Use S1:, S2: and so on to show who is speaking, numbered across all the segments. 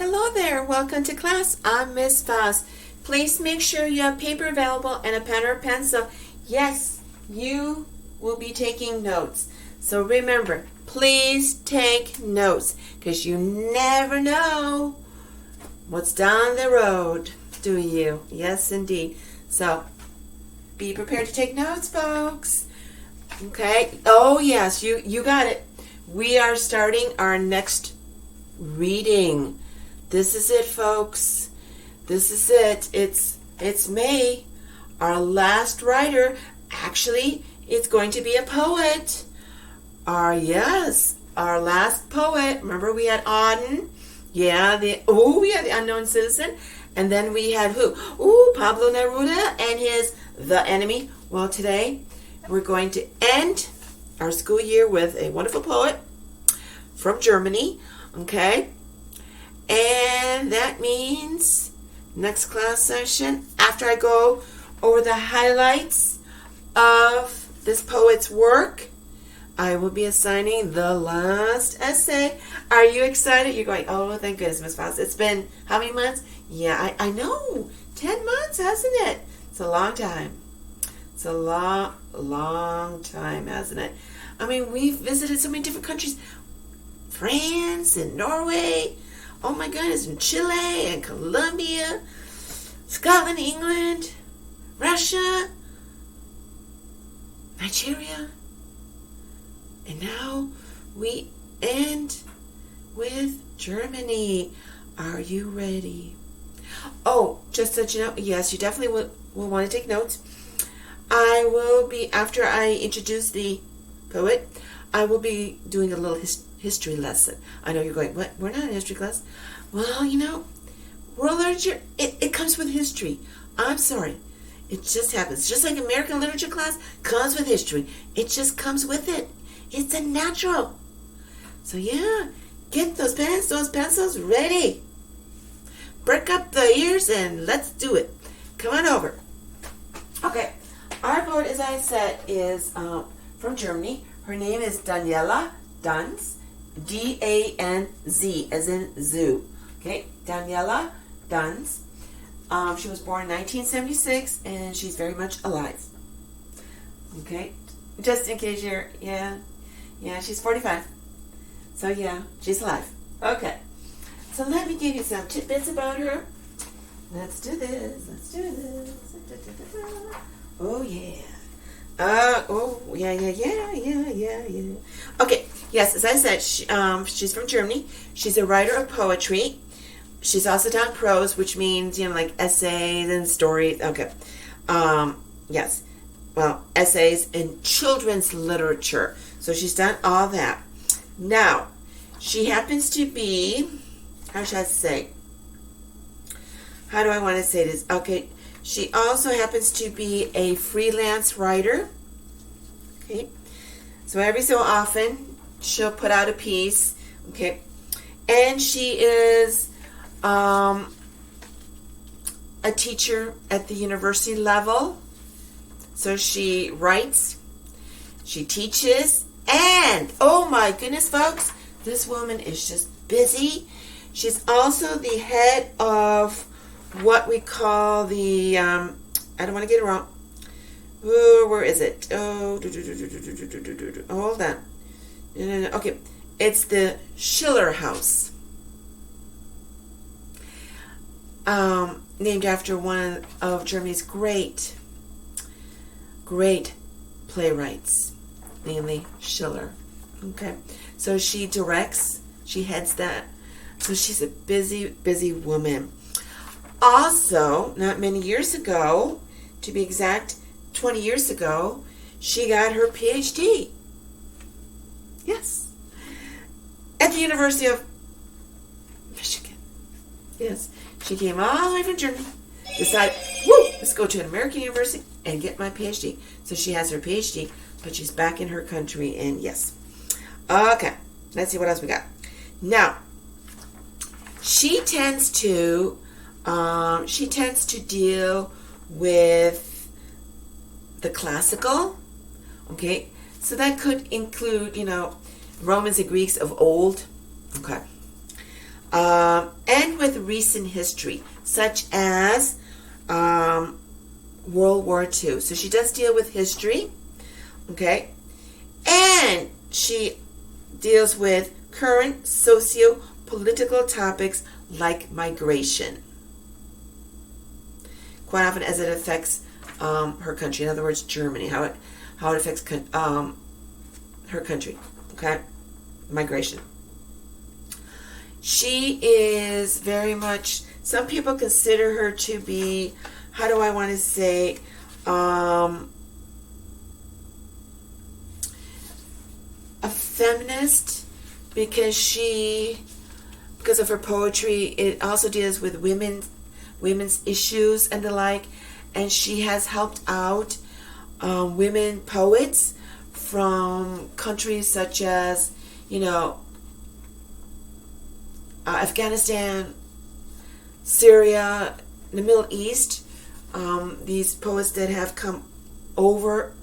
S1: Hello there, welcome to class. I'm Miss Foss. Please make sure you have paper available and a pen or pencil. Yes, you will be taking notes. So remember, please take notes because you never know what's down the road, do you? Yes, indeed. So be prepared to take notes, folks. Okay. Oh, yes, you got it. We are starting our next reading. This is it, folks. This is it. It's May, our last writer. Actually, it's going to be a poet. Our last poet. Remember we had Auden? Yeah, the Unknown Citizen. And then we had who? Pablo Neruda and his The Enemy. Well, today we're going to end our school year with a wonderful poet from Germany. Okay? And that means next class session, after I go over the highlights of this poet's work, I will be assigning the last essay. Are you excited? You're going, oh, thank goodness, Miss Foss. It's been how many months? Yeah, I know. 10 months, hasn't it? It's a long time. It's a long time, hasn't it? I mean, we've visited so many different countries. France and Norway. Oh my goodness, and Chile and Colombia, Scotland, England, Russia, Nigeria. And now we end with Germany. Are you ready? Oh, just so you know, yes, you definitely will want to take notes. I will be, after I introduce the poet, I will be doing a little history lesson. I know you're going, what? We're not in history class. Well, world literature, it comes with history. I'm sorry. It just happens. Just like American literature class comes with history. It just comes with it. It's a natural. So yeah, get those pens, those pencils ready. Break up the ears and let's do it. Come on over. Okay, our poet, as I said, is from Germany. Her name is Daniela Danz. D-A-N-Z, as in zoo. Okay, Daniela Danz. She was born in 1976, and she's very much alive. Okay, just in case you're, yeah, she's 45. So yeah, she's alive. Okay, so let me give you some tidbits about her. Let's do this. Oh yeah. Yeah. Okay, yes, as I said, she's from Germany. She's a writer of poetry. She's also done prose, which means, like essays and stories. Okay. Yes. Well, essays and children's literature. So she's done all that. Now, she happens to be, how should I say? How do I want to say this? Okay. She also happens to be a freelance writer. Okay. So every so often, she'll put out a piece. Okay. And she is a teacher at the university level. So she writes, she teaches, and, oh my goodness, folks, this woman is just busy. She's also the head of what we call the, I don't want to get it wrong. Ooh, where is it? Oh, hold on. No. Okay, it's the Schiller House. Named after one of Germany's great playwrights, namely Schiller. Okay, so she directs, she heads that. So she's a busy woman. Also, not many years ago, to be exact, 20 years ago, she got her PhD. Yes. At the University of Michigan. Yes. She came all the way from Germany, decided, let's go to an American university and get my PhD. So she has her PhD, but she's back in her country, and yes. Okay. Let's see what else we got. Now, she tends to deal with the classical, okay? So that could include, Romans and Greeks of old, okay? And recent history, such as World War II. So she does deal with history, okay? And she deals with current socio-political topics like migration, quite often as it affects her country. In other words, Germany, how it affects her country, okay? Migration. She is very much, some people consider her to be, how do I want to say, a feminist, because of her poetry. It also deals with women's issues and the like, and she has helped out women poets from countries such as, Afghanistan, Syria, the Middle East. These poets that have come over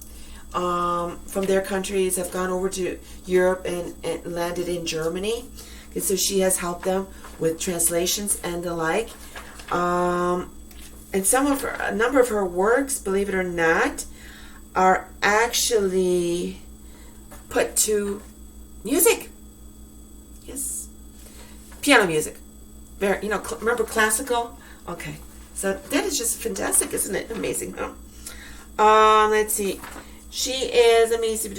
S1: from their countries have gone over to Europe and landed in Germany. And so she has helped them with translations and the like. And a number of her works, believe it or not, are actually put to music. Yes. Piano music. Very, remember classical? Okay. So that is just fantastic, isn't it? Amazing, huh? Let's see. She is amazing.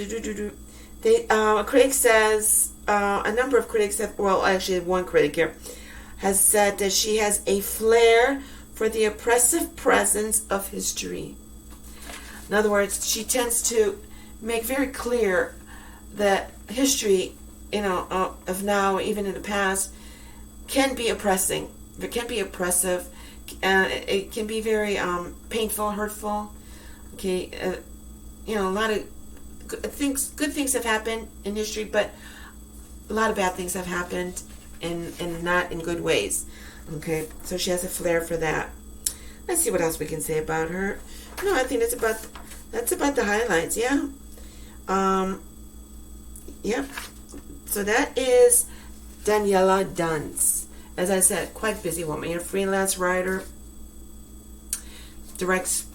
S1: A critic says, a number of critics have, well, actually one critic here has said that she has a flair for the oppressive presence of history. In other words, she tends to make very clear that history, of now, even in the past, can be oppressing. It can be oppressive. It can be very painful, hurtful. Okay, a lot of good things have happened in history, but a lot of bad things have happened, and not in good ways. Okay, so she has a flair for that. Let's see what else we can say about her. No, I think that's about the highlights. Yeah. Yep. So that is Daniela Danz. As I said, quite busy woman. A freelance writer. Directs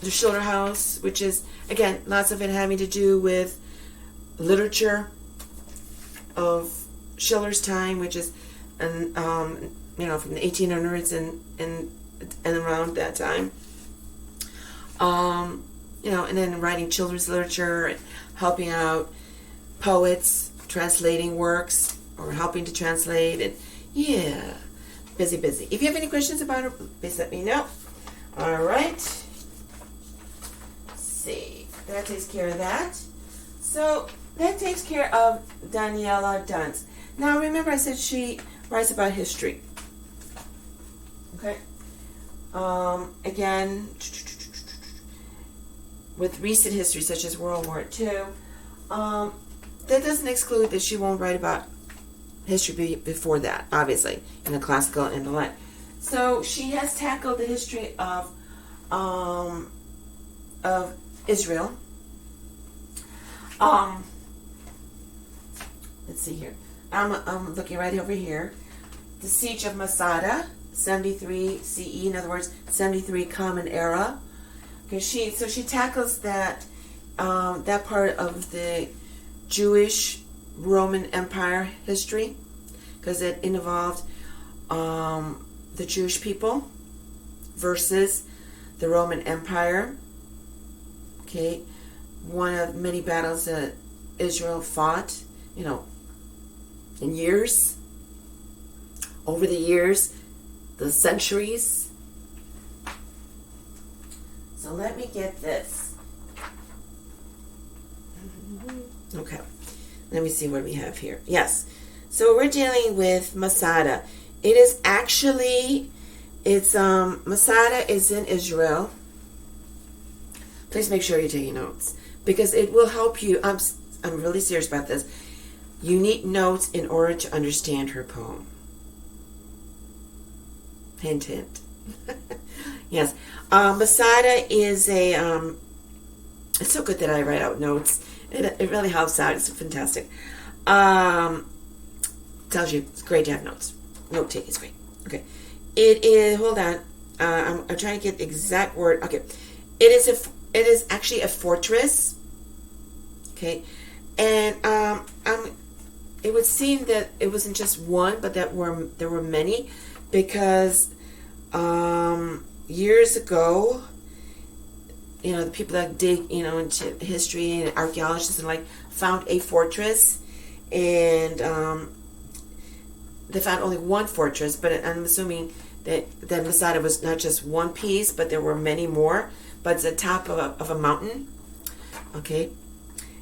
S1: the Schiller House, which is, again, lots of it having to do with literature of Schiller's time, which is, from the 1800s and around that time. And then writing children's literature, and helping out poets, translating works, or helping to translate, and yeah, busy. If you have any questions about her, please let me know. All right. Let's see. That takes care of that. So that takes care of Daniela Danz. Now remember, I said she writes about history. Okay. Again, with recent history such as World War II, that doesn't exclude that she won't write about history before that, obviously, in the classical and the like. So she has tackled the history of Israel. Let's see here. I'm looking right over here. The Siege of Masada, 73 CE, in other words, 73 Common Era. Okay, she tackles that part of the Jewish Roman Empire history, because it involved the Jewish people versus the Roman Empire. Okay, one of many battles that Israel fought, in years, over the years, the centuries. So let me get this. Okay, let me see what we have here. Yes, so we're dealing with Masada. It is actually, Masada is in Israel. Please make sure you're taking notes, because it will help you. I'm really serious about this. You need notes in order to understand her poem. Hint, hint. Yes. Masada is it's so good that I write out notes. It really helps out. It's fantastic. Tells you it's great to have notes. Note taking is great. Okay. It is. Hold on. I'm trying to get the exact word. Okay, it is actually a fortress. Okay, and it would seem that it wasn't just one, but there were many, because years ago, the people that dig, into history and archaeologists and like found a fortress, and they found only one fortress, but I'm assuming that Masada was not just one piece, but there were many more. But it's the top of a mountain. Okay,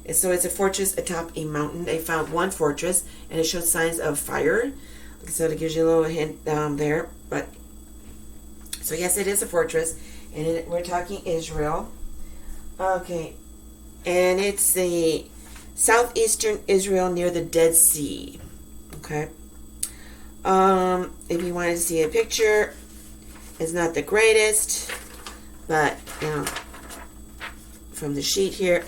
S1: and so it's a fortress atop a mountain. They found one fortress, and it showed signs of fire. So it gives you a little hint there. But so yes, it is a fortress, and we're talking Israel. Okay, and it's the southeastern Israel near the Dead Sea. Okay. If you wanted to see a picture, it's not the greatest, but from the sheet here,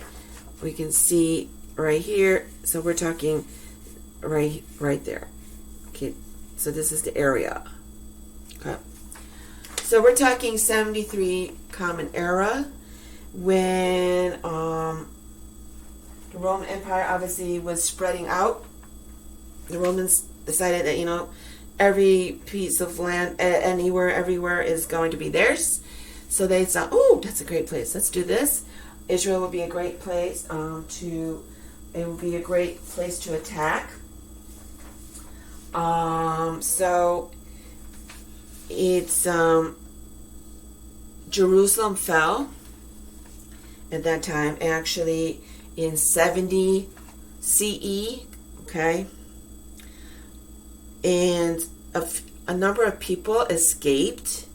S1: we can see right here. So we're talking right there. Okay, so this is the area. Okay, so we're talking 73 Common Era, when the Roman Empire obviously was spreading out. The Romans decided that every piece of land everywhere is going to be theirs. So they thought, oh, that's a great place. Let's do this. Israel would be a great place to attack. So it's Jerusalem fell at that time, actually in 70 CE. Okay. And a number of people escaped,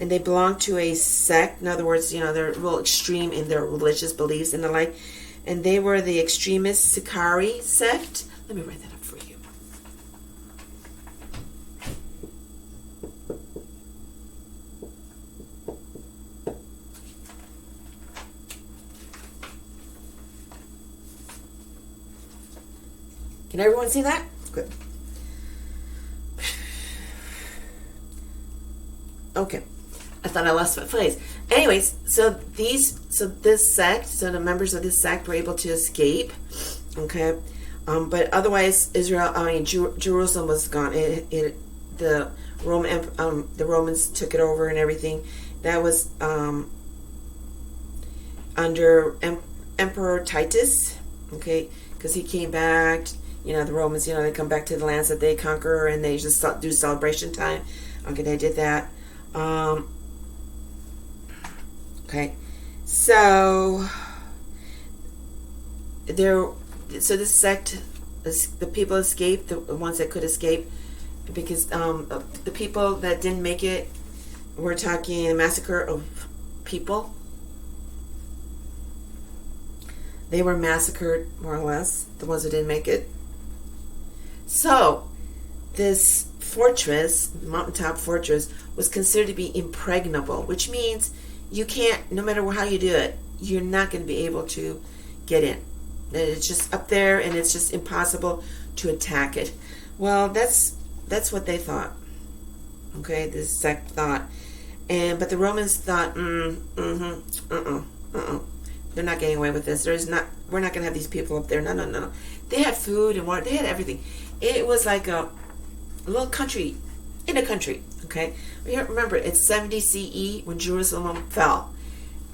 S1: and they belonged to a sect. In other words, they're real extreme in their religious beliefs and the like. And they were the extremist Sicarii sect. Let me write that up for you. Can everyone see that? Good. Okay, I thought I lost my place. Anyways, so the members of this sect were able to escape. Okay, but otherwise, Jerusalem was gone. The Romans took it over and everything. That was under Emperor Titus. Okay, because he came back. The Romans, they come back to the lands that they conquer, and they just do celebration time. Okay, they did that. Okay, so this sect, the people escaped, the ones that could escape, because the people that didn't make it, we're talking a massacre of people. They were massacred, more or less, the ones that didn't make it. So this fortress, mountaintop fortress, was considered to be impregnable, which means you can't, no matter how you do it, you're not going to be able to get in. It's just up there, and it's just impossible to attack it. Well, that's what they thought. Okay, this sect thought, but the Romans thought, they're not getting away with this. We're not going to have these people up there. No. They had food and water. They had everything. It was like a little country in a country. Okay, remember, it's 70 CE when Jerusalem fell.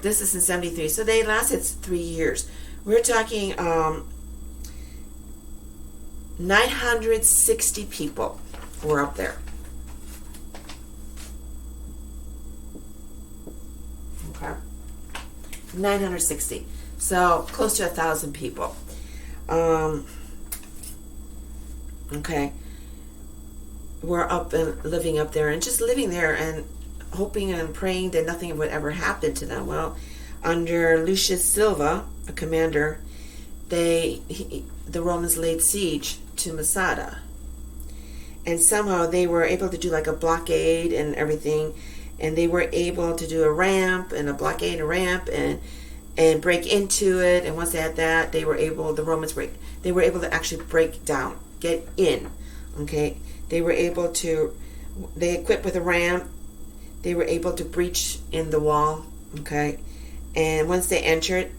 S1: This is in 73, so they lasted 3 years. We're talking 960 people were up there. Okay, 960, so close to 1,000 people. Okay, were up and living up there, and just living there and hoping and praying that nothing would ever happen to them. Well, under Lucius Silva, a commander, the Romans laid siege to Masada, and somehow they were able to do like a blockade and everything, and they were able to do a ramp and a blockade and a ramp and break into it. And once they had that, they were able to actually break down, get in. Okay, they were able to they equipped with a ram. They were able to breach in the wall. Okay, and once they entered,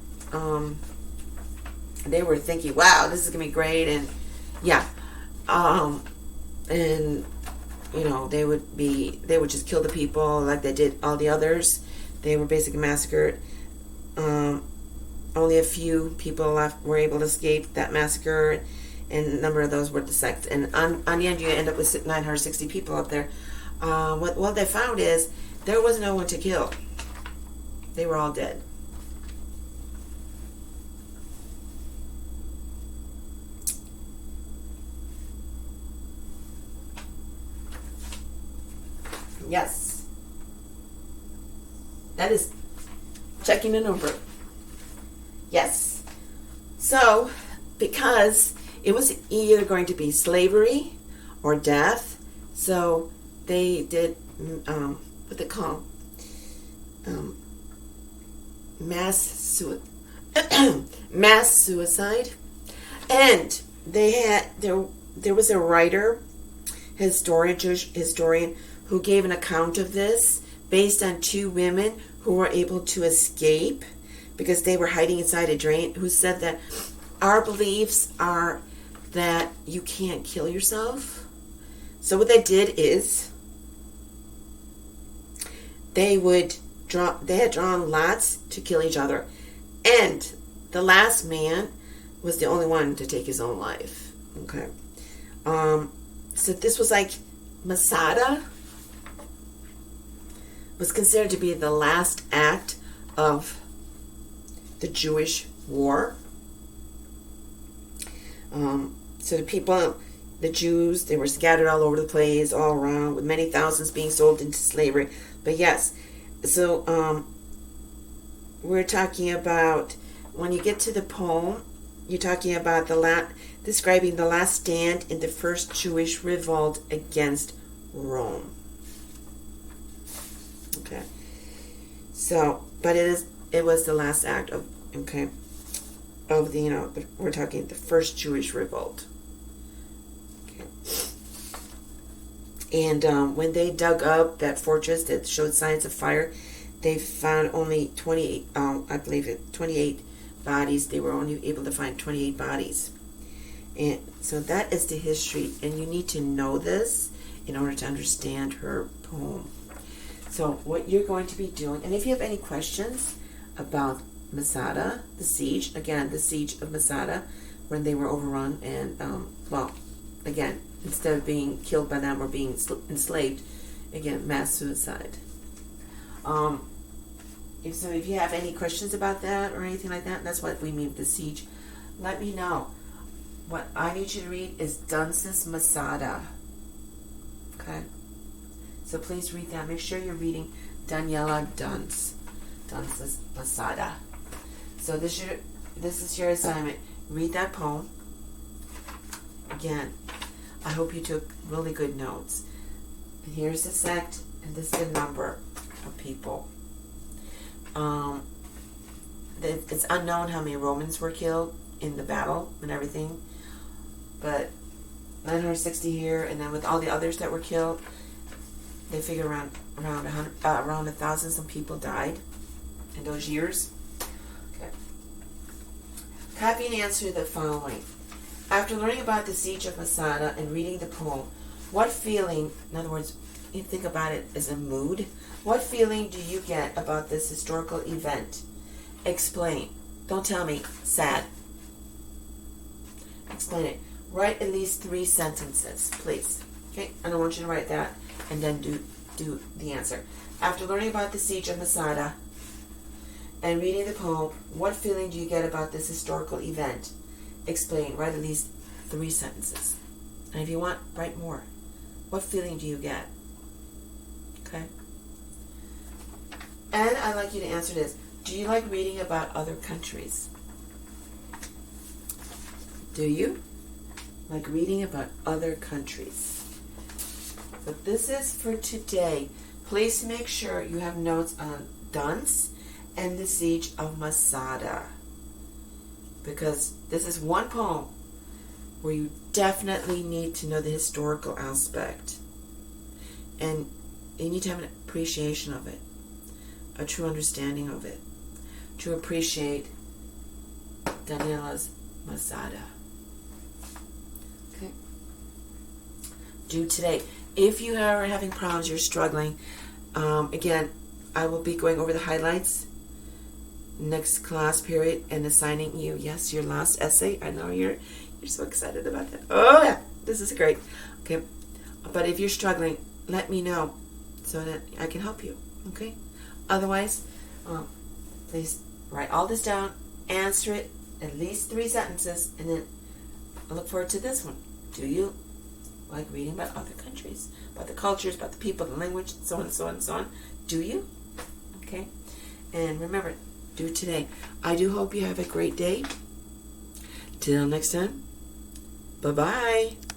S1: they were thinking, "Wow, this is gonna be great," and yeah, and they would just kill the people like they did all the others. They were basically massacred. Only a few people left were able to escape that massacre, and a number of those were the sects. And on the end, you end up with 960 people up there. What they found is there was no one to kill. They were all dead. Yes. That is checking the number. Yes. So, because it was either going to be slavery or death, so they did what they call mass suicide, and there was a writer, Jewish historian, who gave an account of this based on two women who were able to escape because they were hiding inside a drain, who said that our beliefs are that you can't kill yourself. So what they did is they had drawn lots to kill each other, and the last man was the only one to take his own life. Okay. So this was like Masada was considered to be the last act of the Jewish war. So the Jews, they were scattered all over the place, all around, with many thousands being sold into slavery. But yes, so we're talking about, when you get to the poem, you're talking about describing the last stand in the first Jewish revolt against Rome. Okay. So, but it was the last act of the, we're talking the first Jewish revolt. Okay. And when they dug up that fortress that showed signs of fire, they found only 28, 28 bodies. They were only able to find 28 bodies. And so that is the history, and you need to know this in order to understand her poem. So what you're going to be doing, and if you have any questions about Masada, the siege of Masada, when they were overrun, and again, instead of being killed by them or being enslaved, again, mass suicide. If you have any questions about that or anything like that, that's what we mean with the siege, let me know. What I need you to read is Danz's Masada. Okay? So please read that. Make sure you're reading Daniela Danz's Masada. So this is your assignment. Read that poem. Again, I hope you took really good notes. And here's the sect, and this is the number of people. It's unknown how many Romans were killed in the battle and everything, but 960 here, and then with all the others that were killed, they figure around 1,000 some people died in those years. Okay. Copy and answer the following. After learning about the siege of Masada and reading the poem, what feeling, in other words, you think about it as a mood, what feeling do you get about this historical event? Explain. Don't tell me sad. Explain it. Write at least 3 sentences, please. Okay? I don't want you to write that and then do the answer. After learning about the siege of Masada and reading the poem, what feeling do you get about this historical event? Explain. Write at least 3 sentences. And if you want, write more. What feeling do you get? Okay? And I'd like you to answer this. Do you like reading about other countries? Do you like reading about other countries? So this is for today. Please make sure you have notes on Danz and the siege of Masada, because this is one poem where you definitely need to know the historical aspect. And you need to have an appreciation of it, a true understanding of it, to appreciate Daniela's Masada. Okay? Do today. If you are having problems, you're struggling, again, I will be going over the highlights next class period and assigning you, yes, your last essay. I know you're so excited about that. Oh, yeah, this is great. Okay, but if you're struggling, let me know so that I can help you. Okay? Otherwise, please write all this down, answer it, at least 3 sentences, and then I look forward to this one. Do you like reading about other countries, about the cultures, about the people, the language, so on and so on and so on? Do you? Okay? And remember, do it today. I do hope you have a great day. Till next time, bye-bye.